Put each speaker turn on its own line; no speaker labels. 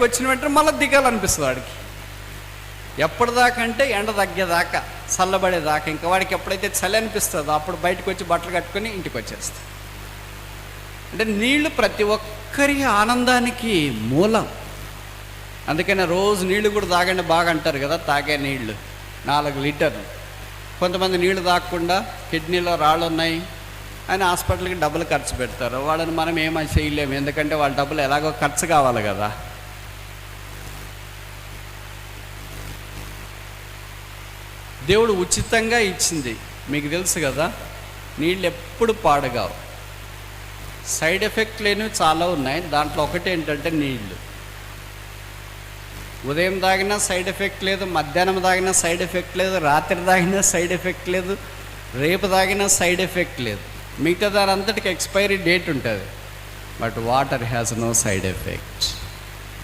వచ్చిన వెంటనే మళ్ళీ దిగాలనిపిస్తుంది వాడికి. ఎప్పటిదాకా ఎండ తగ్గేదాకా, చల్లబడేదాకా. ఇంకా వాడికి ఎప్పుడైతే చలి అనిపిస్తుందో అప్పుడు బయటకు వచ్చి బట్టలు కట్టుకొని ఇంటికి వచ్చేస్తాడు. అంటే నీళ్లు ప్రతి ఒక్కరి ఆనందానికి మూలం. అందుకనే రోజు నీళ్లు కూడా తాగండి బాగా అంటారు కదా. తాగే నీళ్లు 4 లీటర్లు. కొంతమంది నీళ్లు తాగకుండా కిడ్నీలో రాళ్ళు ఉన్నాయి అని హాస్పిటల్కి డబ్బులు ఖర్చు పెడతారు. వాళ్ళని మనం ఏమని చేయలేము, ఎందుకంటే వాళ్ళ డబ్బులు ఎలాగో ఖర్చు కావాలి కదా. దేవుడు ఉచితంగా ఇచ్చింది మీకు తెలుసు కదా. నీళ్ళు ఎప్పుడు పాడుగావు. సైడ్ ఎఫెక్ట్ లేనివి చాలా ఉన్నాయి. దాంట్లో ఒకటి ఏంటంటే నీళ్ళు. ఉదయం తాగినా సైడ్ ఎఫెక్ట్ లేదు, మధ్యాహ్నం తాగినా సైడ్ ఎఫెక్ట్ లేదు, రాత్రి తాగినా సైడ్ ఎఫెక్ట్ లేదు, రేపు తాగినా సైడ్ ఎఫెక్ట్ లేదు. మిగతా దాని అంతటికి ఎక్స్పైరీ డేట్ ఉంటుంది. But water has no side effect.